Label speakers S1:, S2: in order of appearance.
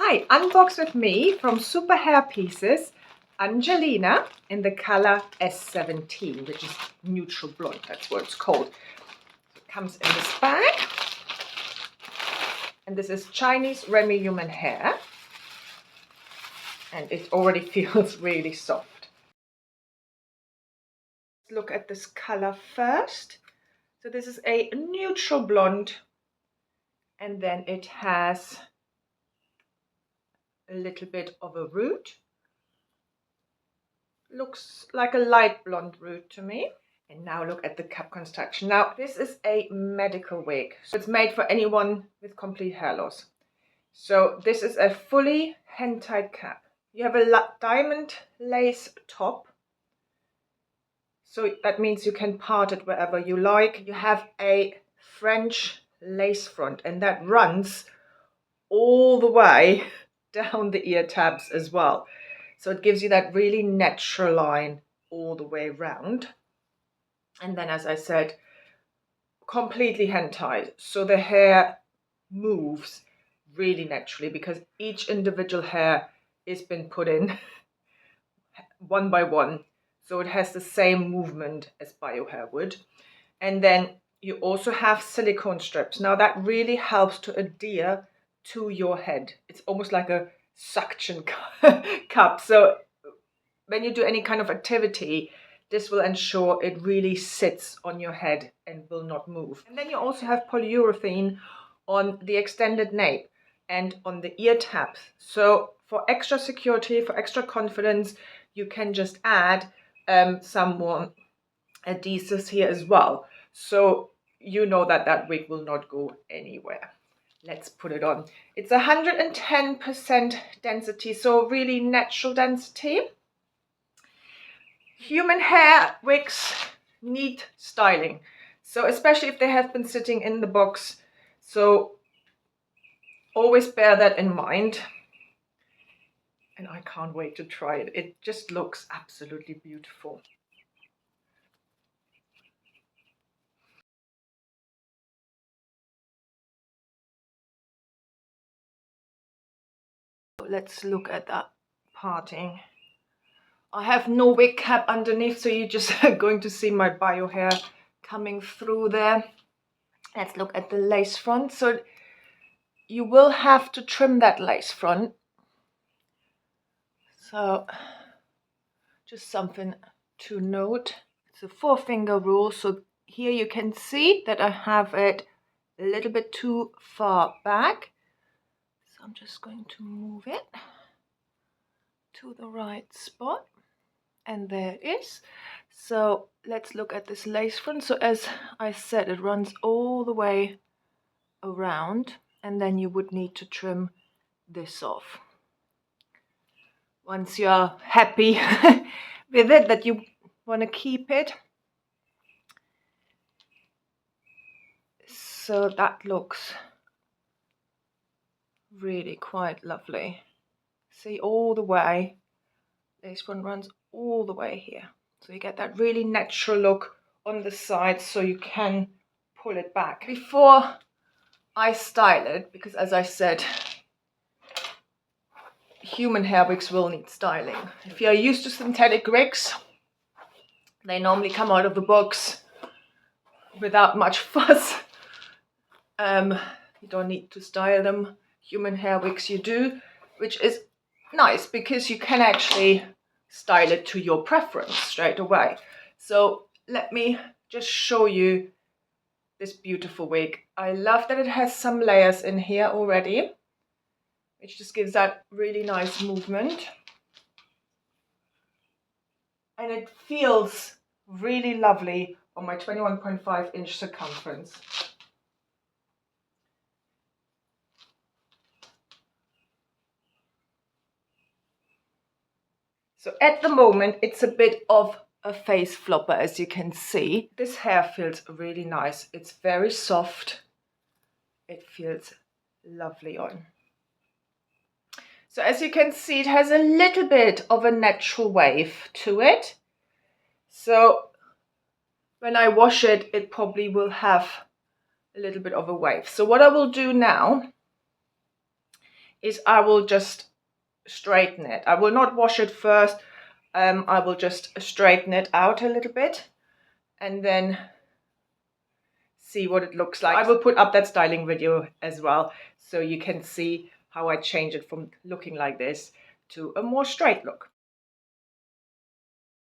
S1: Hi, unbox with me from Superhairpieces, Angelina in the color S17, which is neutral blonde, that's what it's called. It comes in this bag, and this is Chinese Remy human hair, and it already feels really soft. Let's look at this color first. So this is a neutral blonde, and then it has a little bit of a root. Looks like a light blonde root to me. And now look at the cap construction. Now this is a medical wig, so it's made for anyone with complete hair loss. So this is a fully hand-tied cap. You have a diamond lace top, so that means you can part it wherever you like. You have a French lace front, and that runs all the way down the ear tabs as well. So it gives you that really natural line all the way around. And then, as I said, completely hand tied. So the hair moves really naturally because each individual hair is been put in one by one. So it has the same movement as bio hair would. And then you also have silicone strips. Now that really helps to adhere to your head. It's almost like a suction cup. So when you do any kind of activity, this will ensure it really sits on your head and will not move. And then you also have polyurethane on the extended nape and on the ear tabs. So for extra security, for extra confidence, you can just add some more adhesives here as well. So you know that that wig will not go anywhere. Let's put it on. It's 110% density, so really natural density. Human hair wigs need styling, so especially if they have been sitting in the box, so always bear that in mind. And I can't wait to try it. It just looks absolutely beautiful. Let's look at that parting. I have no wig cap underneath, so you're just going to see my bio hair coming through there. Let's look at the lace front. So you will have to trim that lace front. So just something to note. It's a 4-finger rule. So here you can see that I have it a little bit too far back. So I'm just going to move it to the right spot. And there it is. So let's look at this lace front. So as I said, it runs all the way around, and then you would need to trim this off. Once you're happy with it, that you want to keep it. So that looks really quite lovely. See, all the way, this one runs all the way here. So you get that really natural look on the side, so you can pull it back. Before I style it, because as I said, human hair wigs will need styling. If you're used to synthetic wigs, they normally come out of the box without much fuss. You don't need to style them. Human hair wigs you do, which is nice because you can actually style it to your preference straight away. So let me just show you this beautiful wig. I love that it has some layers in here already, which just gives that really nice movement. And it feels really lovely on my 21.5-inch circumference. So at the moment, it's a bit of a face flopper, as you can see. This hair feels really nice. It's very soft. It feels lovely on. So as you can see, it has a little bit of a natural wave to it. So when I wash it, it probably will have a little bit of a wave. So what I will do now is I will just straighten it. I will not wash it first. I will just straighten it out a little bit and then see what it looks like. I will put up that styling video as well, so you can see how I change it from looking like this to a more straight look.